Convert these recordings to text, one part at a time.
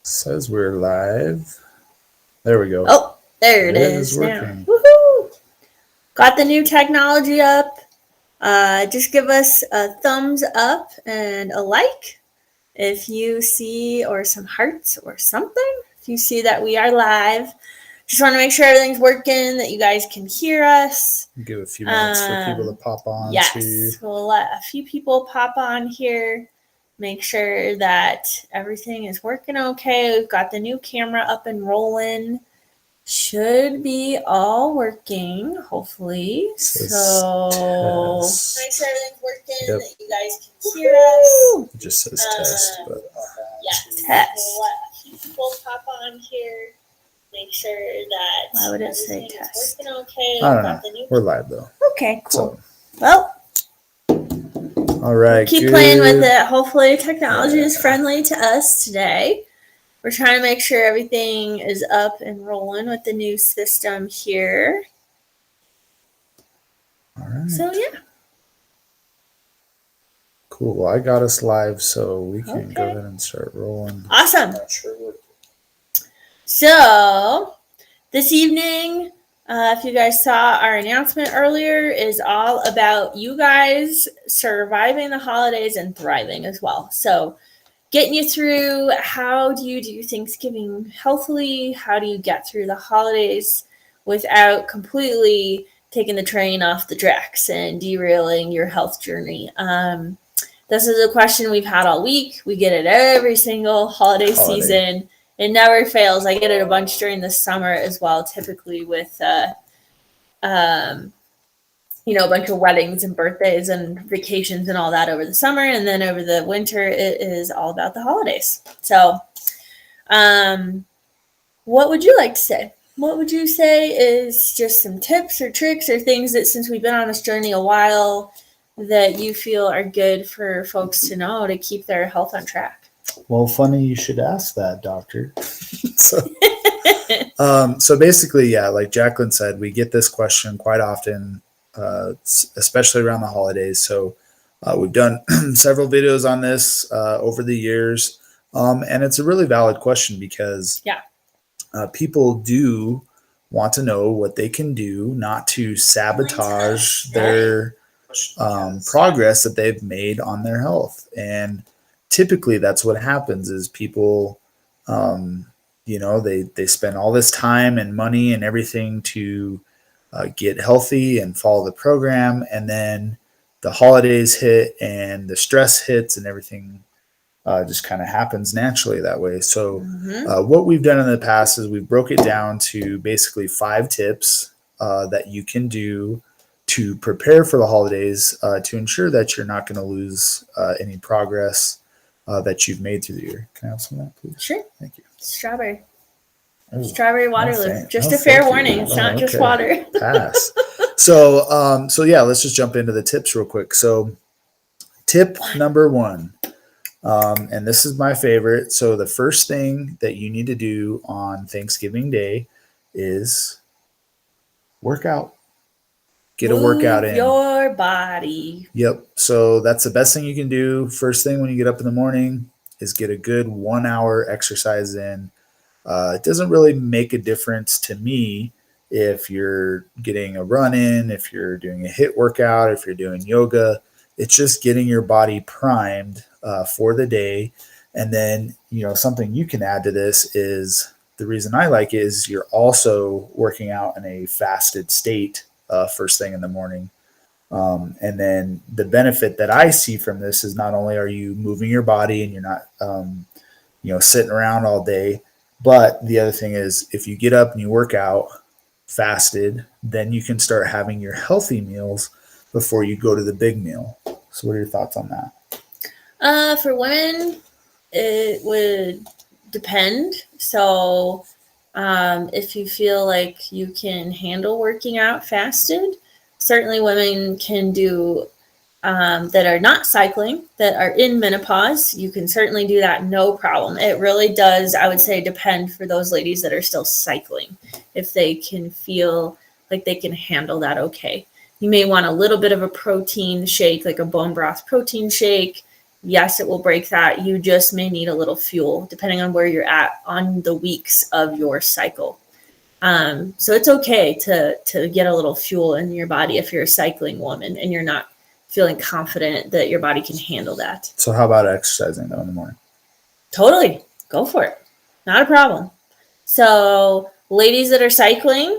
Says we're live. There we go. Oh, there it is working. now. Woohoo! Got the new technology up. Just give us a thumbs up and a like if you see, or some hearts or something. If you see that we are live. Just want to make sure everything's working, that you guys can hear us. Give a few minutes for people to pop on. Yes, we'll let a few people pop on here. Make sure that everything is working okay. We've got the new camera up and rolling. Should be all working, hopefully. So make sure everything's working, that you guys can hear us. It just says test, but test. We'll let a few people pop on here. Make sure that why would it say test? Working okay. I don't know. We're live though. Okay, cool. Well, all right. Keep playing with it. Hopefully, technology is friendly to us today. We're trying to make sure everything is up and rolling with the new system here. All right. So, yeah. Cool. Well, I got us live, so we can go ahead and start rolling. Awesome. So, this evening, if you guys saw our announcement earlier, is all about you guys surviving the holidays and thriving as well. So, getting you through, how do you do Thanksgiving healthily? How do you get through the holidays without completely taking the train off the tracks and derailing your health journey? This is a question we've had all week. We get it every single holiday season. It never fails. I get it a bunch during the summer as well, typically with a bunch of weddings and birthdays and vacations and all that over the summer. And then over the winter, it is all about the holidays. So what would you like to say? What would you say is just some tips or tricks or things that, since we've been on this journey a while, that you feel are good for folks to know to keep their health on track? Well, funny you should ask that, doctor. So basically, yeah, like Jacqueline said, we get this question quite often, especially around the holidays. So we've done several videos on this over the years, and it's a really valid question because people do want to know what they can do not to sabotage their progress that they've made on their health. And typically that's what happens is people, they spend all this time and money and everything to get healthy and follow the program. And then the holidays hit and the stress hits and everything just kind of happens naturally that way. So what we've done in the past is we've broke it down to basically 5 tips that you can do to prepare for the holidays to ensure that you're not going to lose any progress that you've made through the year. Can I have some of that, please? Sure. Thank you. Strawberry. Ooh, Strawberry Waterloo. Just a fair warning. It's not just water. Pass. So yeah, let's just jump into the tips real quick. So tip number 1, and this is my favorite. So the first thing that you need to do on Thanksgiving Day is work out. Get a workout in. Your body. Yep. So that's the best thing you can do. First thing when you get up in the morning is get a good 1-hour exercise in. It doesn't really make a difference to me if you're getting a run in, if you're doing a HIIT workout, if you're doing yoga. It's just getting your body primed for the day. And then, something you can add to this is the reason I like it is you're also working out in a fasted state first thing in the morning. And then the benefit that I see from this is not only are you moving your body and you're not, sitting around all day, but the other thing is if you get up and you work out fasted, then you can start having your healthy meals before you go to the big meal. So what are your thoughts on that? For women, it would depend. So if you feel like you can handle working out fasted, certainly women can do that are not cycling, that are in menopause. You can certainly do that, no problem. It really does, I would say, depend for those ladies that are still cycling, if they can feel like they can handle that okay. You may want a little bit of a protein shake, like a bone broth protein shake, Yes, it will break that. You just may need a little fuel depending on where you're at on the weeks of your cycle. So it's okay to get a little fuel in your body if you're a cycling woman and you're not feeling confident that your body can handle that. So how about exercising though in the morning? Totally. Go for it. Not a problem. So ladies that are cycling,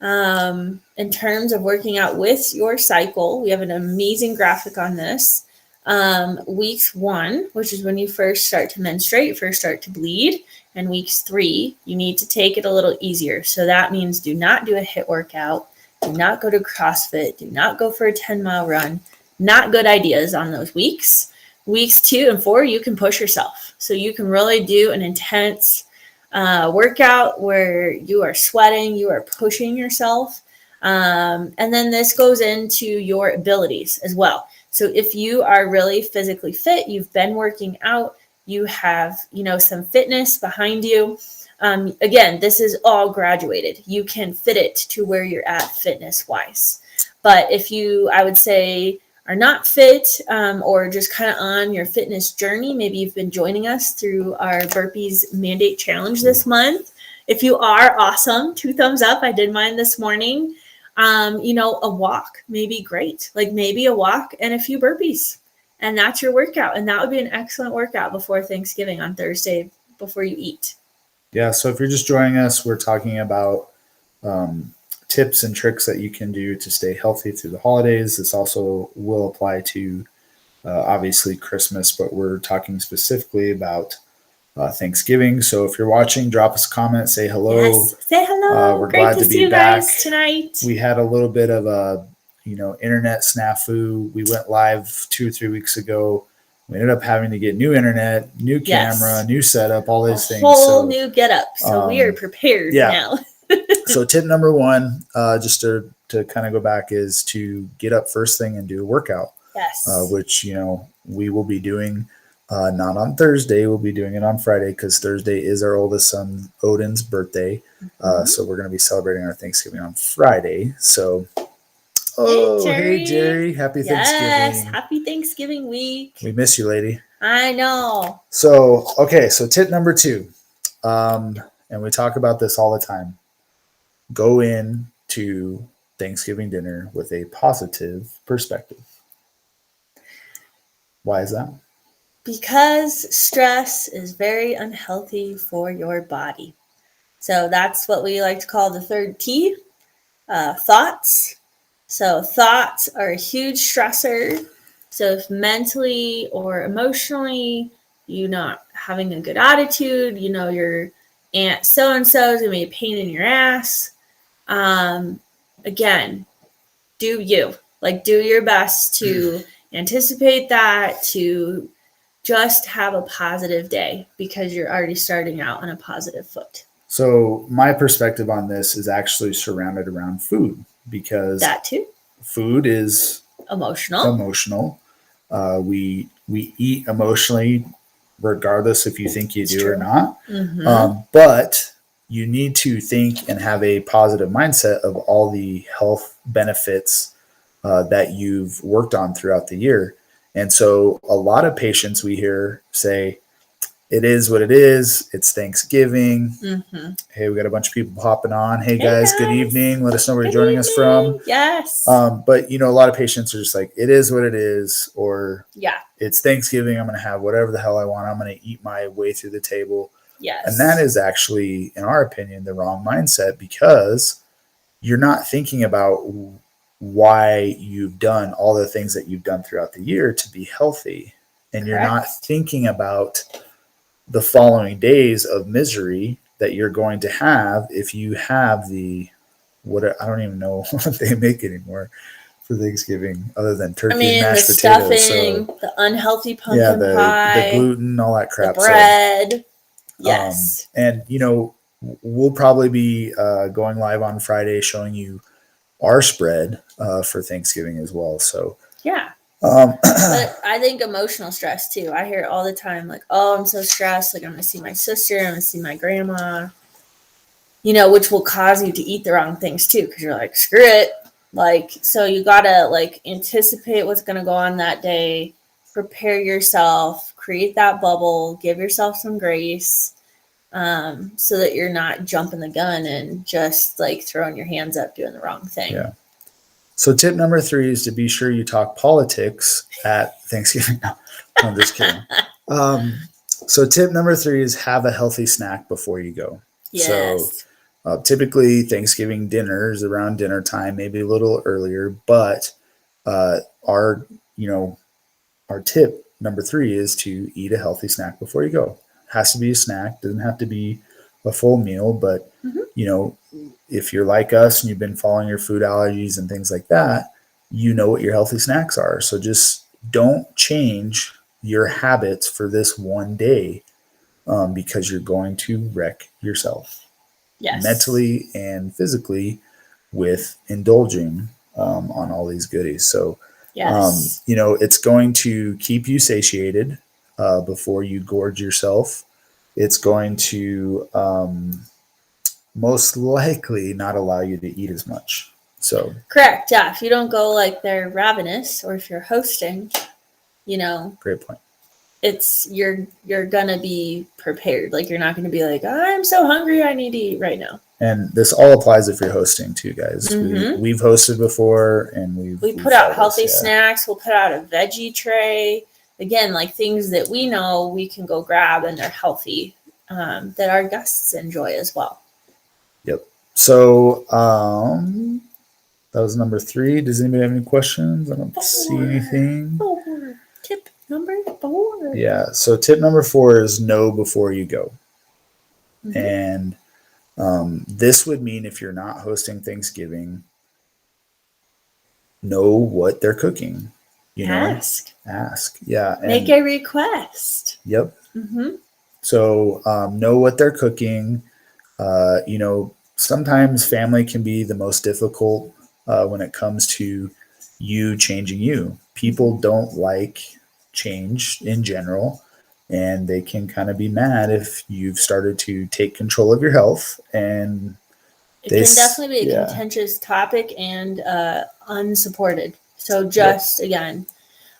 in terms of working out with your cycle, we have an amazing graphic on this. Weeks 1, which is when you first start to menstruate, first start to bleed, and weeks 3, you need to take it a little easier. So that means do not do a HIIT workout, do not go to CrossFit, do not go for a 10-mile run. Not good ideas on those weeks. Weeks 2 and 4, you can push yourself. So you can really do an intense workout where you are sweating, you are pushing yourself. And then this goes into your abilities as well. So if you are really physically fit, you've been working out, you have, some fitness behind you. Again, this is all graduated. You can fit it to where you're at fitness wise. But if you, I would say, are not fit or just kind of on your fitness journey, maybe you've been joining us through our burpees mandate challenge this month. If you are, awesome. 2 thumbs up. I did mine this morning. A walk may be great. Like maybe a walk and a few burpees. And that's your workout. And that would be an excellent workout before Thanksgiving on Thursday before you eat. Yeah. So if you're just joining us, we're talking about tips and tricks that you can do to stay healthy through the holidays. This also will apply to obviously Christmas, but we're talking specifically about Thanksgiving. So if you're watching, drop us a comment, say hello. Yes, say hello. We're Great glad to to see be you back guys tonight. We had a little bit of a internet snafu. We went live 2 or 3 weeks ago. We ended up having to get new internet, new camera, new setup, all these things. Whole new get up. So we are prepared now. So tip number 1, just to kind of go back, is to get up first thing and do a workout. Yes. Which, we will be doing not on Thursday. We'll be doing it on Friday because Thursday is our oldest son, Odin's birthday. So we're going to be celebrating our Thanksgiving on Friday. So, hey, Jerry. Happy Thanksgiving. Yes, happy Thanksgiving week. We miss you, lady. I know. So, okay. So tip number 2, and we talk about this all the time. Go in to Thanksgiving dinner with a positive perspective. Why is that? Because stress is very unhealthy for your body. So that's what we like to call the 3rd T, thoughts. So thoughts are a huge stressor. So if mentally or emotionally you're not having a good attitude, your aunt so-and-so is going to be a pain in your ass. Again, do you. Do your best to anticipate that, to just have a positive day because you're already starting out on a positive foot. So my perspective on this is actually surrounded around food, because that too. Food is emotional. We eat emotionally, regardless if you think you do or not. But you need to think and have a positive mindset of all the health benefits that you've worked on throughout the year. And so a lot of patients we hear say, it is what it is. It's Thanksgiving. Hey, we got a bunch of people popping on. Hey guys, good evening. Let us know where you're joining us from. Yes. But a lot of patients are just like, it is what it is, or yeah, it's Thanksgiving. I'm going to have whatever the hell I want. I'm going to eat my way through the table. Yes. And that is actually, in our opinion, the wrong mindset, because you're not thinking about why you've done all the things that you've done throughout the year to be healthy. And you're not thinking about the following days of misery that you're going to have if you have I don't even know what they make anymore for Thanksgiving other than turkey and mashed potatoes. Stuffing, the unhealthy pumpkin pie, the gluten, all that crap. The bread. Yes. And we'll probably be going live on Friday showing you our spread for Thanksgiving as well. So yeah. But I think emotional stress too. I hear it all the time, I'm so stressed. I'm going to see my sister. I'm going to see my grandma, which will cause you to eat the wrong things too. Cause you're like, screw it. So you got to anticipate what's going to go on that day. prepare yourself, create that bubble, give yourself some grace, so that you're not jumping the gun and just like throwing your hands up doing the wrong thing. Yeah. So tip number 3 is to be sure you talk politics at Thanksgiving. No, I'm just kidding. So tip number 3 is have a healthy snack before you go. Yes. So typically Thanksgiving dinner is around dinner time, maybe a little earlier, but our tip number 3 is to eat a healthy snack before you go. It has to be a snack, doesn't have to be a full meal, but if you're like us and you've been following your food allergies and things like that, you know what your healthy snacks are. So just don't change your habits for this one day, because you're going to wreck yourself mentally and physically with indulging on all these goodies. So, it's going to keep you satiated before you gorge yourself. It's going to most likely not allow you to eat as much. So correct. Yeah. If you don't go like they're ravenous, or if you're hosting, great point. It's you're gonna be prepared. Like you're not gonna be like, I'm so hungry, I need to eat right now. And this all applies if you're hosting too, guys. We've hosted before, and we put out healthy snacks. We'll put out a veggie tray. Again, like things that we know we can go grab and they're healthy, that our guests enjoy as well. Yep. So that was number 3. Does anybody have any questions? I don't see anything. 4. Tip number 4. Yeah. So tip number 4 is know before you go. And this would mean if you're not hosting Thanksgiving, know what they're cooking. Ask. Yeah. Make a request. Yep. So know what they're cooking. Sometimes family can be the most difficult when it comes to you changing you. People don't like change in general, and they can kind of be mad if you've started to take control of your health. And it can definitely be a contentious topic and unsupported. So again,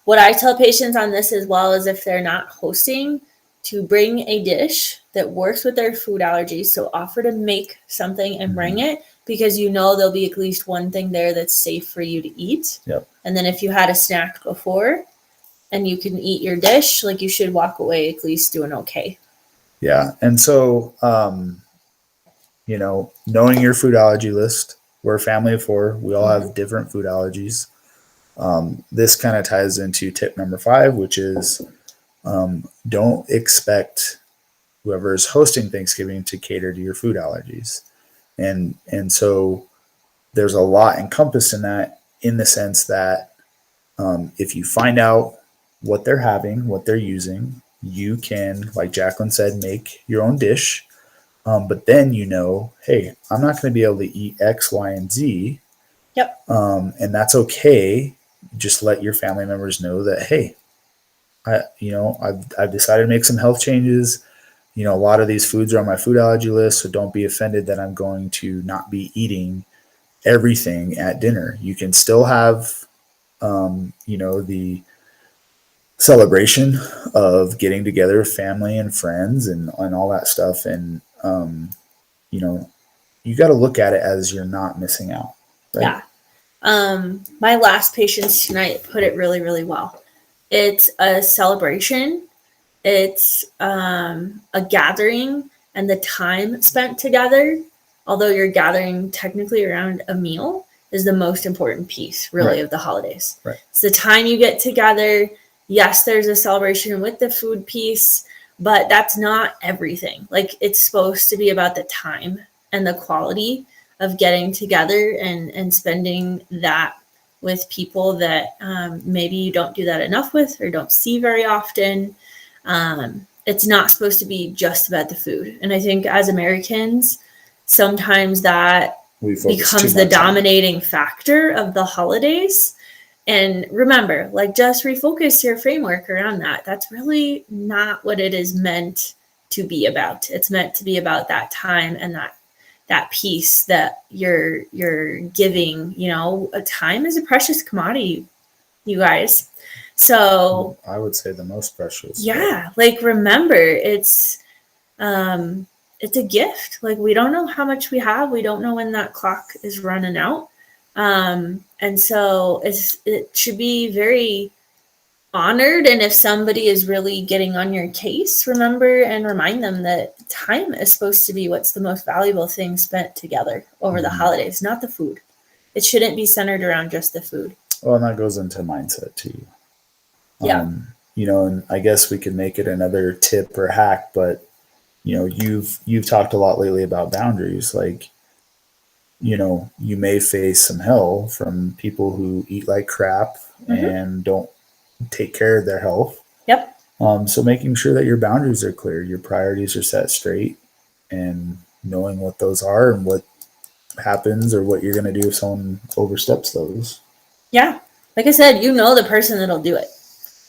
what I tell patients on this as well is if they're not hosting, to bring a dish that works with their food allergies. So offer to make something and bring it, because there'll be at least one thing there that's safe for you to eat. Yep. And then if you had a snack before and you can eat your dish, like you should walk away at least doing okay. Yeah. And so, knowing your food allergy list, we're a family of 4. We all have different food allergies. This kind of ties into tip number 5, which is don't expect whoever is hosting Thanksgiving to cater to your food allergies. And so there's a lot encompassed in that, in the sense that if you find out what they're having, what they're using, you can, like Jacqueline said, make your own dish. But then hey, I'm not going to be able to eat X, Y, and Z. Yep. And that's okay. Just let your family members know that, hey, I've decided to make some health changes. A lot of these foods are on my food allergy list, so don't be offended that I'm going to not be eating everything at dinner. You can still have, the celebration of getting together with family and friends and all that stuff. And, you got to look at it as you're not missing out. Right? Yeah. My last patients tonight put it really, really well. It's a celebration. It's a gathering, and the time spent together, although you're gathering technically around a meal, is the most important piece, really, of the holidays. Right. It's the time you get together. Yes, there's a celebration with the food piece, but that's not everything. Like, it's supposed to be about the time and the quality of getting together and spending that with people that maybe you don't do that enough with or don't see very often. It's not supposed to be just about the food. And I think as Americans, sometimes that becomes the dominating factor of the holidays. And remember, just refocus your framework around that. That's really not what it is meant to be about. It's meant to be about that time and that piece that you're giving. A time is a precious commodity, you guys. So I would say the most precious. Yeah, like remember, it's a gift. Like we don't know how much we have. We don't know when that clock is running out. And so it should be very honored. And if somebody is really getting on your case, remember and remind them that time is supposed to be what's the most valuable thing spent together over the holidays, not the food. It shouldn't be centered around just the food. Well, and that goes into mindset too. Yeah. And I guess we could make it another tip or hack, but you've talked a lot lately about boundaries. Like, you may face some hell from people who eat like crap and don't take care of their health. Yep. So making sure that your boundaries are clear, your priorities are set straight, and knowing what those are and what happens or what you're going to do if someone oversteps those. Yeah. Like I said, the person that'll do it.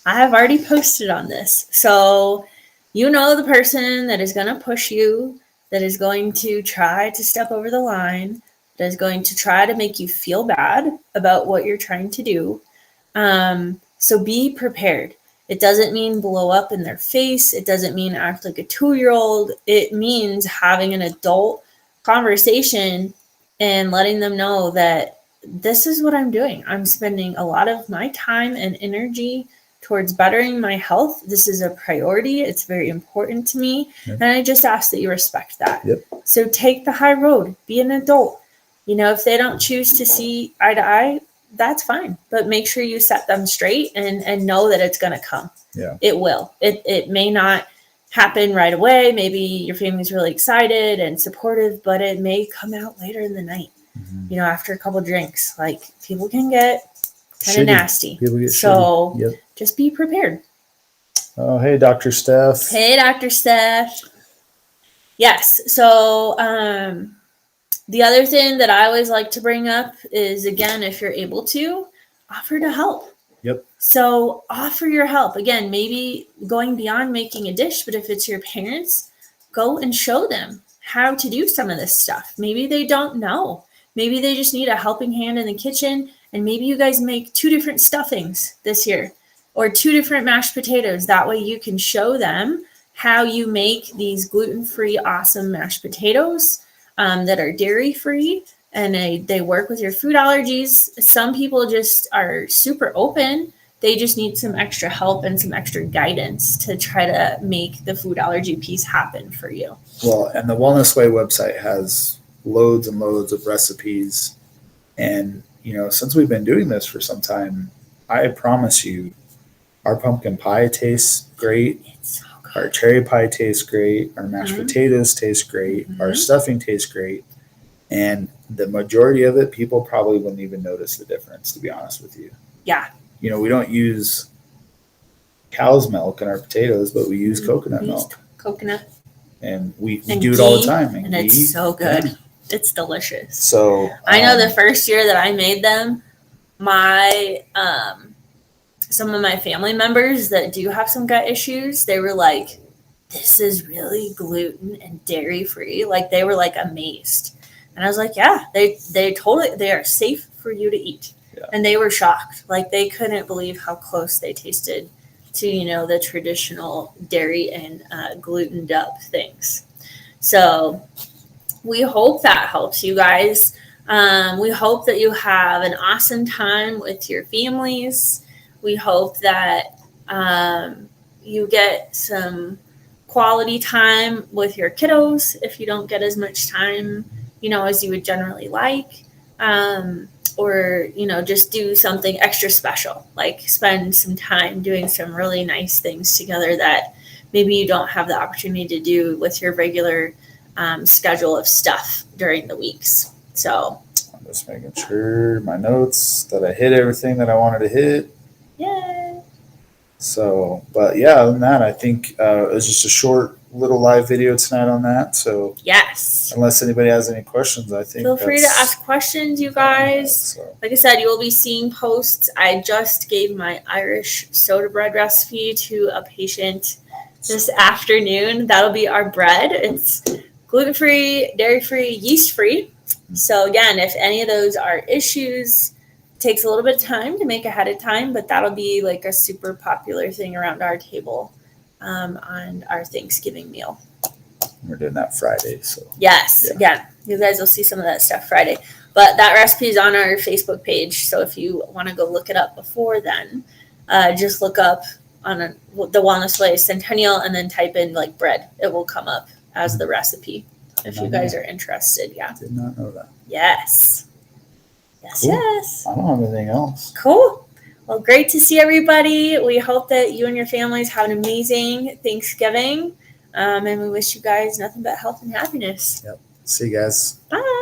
I have already posted on this. So the person that is going to push you, that is going to try to step over the line, that is going to try to make you feel bad about what you're trying to do. So be prepared. It doesn't mean blow up in their face. It doesn't mean act like a 2-year-old. It means having an adult conversation and letting them know that this is what I'm doing. I'm spending a lot of my time and energy towards bettering my health. This is a priority. It's very important to me. Yep. And I just ask that you respect that. Yep. So take the high road, be an adult. If they don't choose to see eye to eye, that's fine. But make sure you set them straight and know that it's going to come. Yeah. It will. It may not happen right away. Maybe your family's really excited and supportive, but it may come out later in the night. After a couple drinks, like people can get kind of nasty. People get so Yep. Just be prepared. Oh, hey, Dr. Steph. Hey, Dr. Steph. Yes. So the other thing that I always like to bring up is, again, if you're able to, offer to help. Yep. So offer your help. Again, maybe going beyond making a dish, but if it's your parents, go and show them how to do some of this stuff. Maybe they don't know. Maybe they just need a helping hand in the kitchen, and maybe you guys make 2 different stuffings this year or 2 different mashed potatoes. That way you can show them how you make these gluten-free, awesome mashed potatoes that are dairy-free, and they work with your food allergies. Some people just are super open. They just need some extra help and some extra guidance to try to make the food allergy piece happen for you. Well, and the Wellness Way website has loads and loads of recipes. And, since we've been doing this for some time, I promise you, our pumpkin pie tastes great. It's so good. Our cherry pie tastes great. Our mashed potatoes taste great. Our stuffing tastes great. And the majority of it, people probably wouldn't even notice the difference, to be honest with you. Yeah. We don't use cow's milk in our potatoes, but we use coconut milk. Coconut. And we do it all the time. And it's so good. Yeah. It's delicious. So I know the first year that I made them, my some of my family members that do have some gut issues, they were like, this is really gluten and dairy free. Like they were like amazed. And I was like, yeah, they are safe for you to eat. Yeah. And they were shocked. Like they couldn't believe how close they tasted to, the traditional dairy and glutened up things. So we hope that helps you guys. We hope that you have an awesome time with your families. We hope that you get some quality time with your kiddos if you don't get as much time, as you would generally like. Or, just do something extra special, like spend some time doing some really nice things together that maybe you don't have the opportunity to do with your regular schedule of stuff during the weeks. So I'm just making sure my notes that I hit everything that I wanted to hit. Yay. So, but yeah, other than that, I think it was just a short little live video tonight on that. So yes, unless anybody has any questions, I think feel free to ask questions, you guys. So. Like I said, you will be seeing posts. I just gave my Irish soda bread recipe to a patient this afternoon. That'll be our bread. It's gluten-free, dairy-free, yeast-free. So again, if any of those are issues, takes a little bit of time to make ahead of time, but that'll be like a super popular thing around our table on our Thanksgiving meal. We're doing that Friday, so Yes, Yeah. again, you guys will see some of that stuff Friday. But that recipe is on our Facebook page, so if you want to go look it up before then, just look up on the Wellness Way Centennial and then type in like bread. It will come up as the recipe if you guys are interested. Yeah. did not know that. Yes. Yes, Cool. yes. I don't have anything else. Cool. Well, great to see everybody. We hope that you and your families have an amazing Thanksgiving. And we wish you guys nothing but health and happiness. Yep. See you guys. Bye.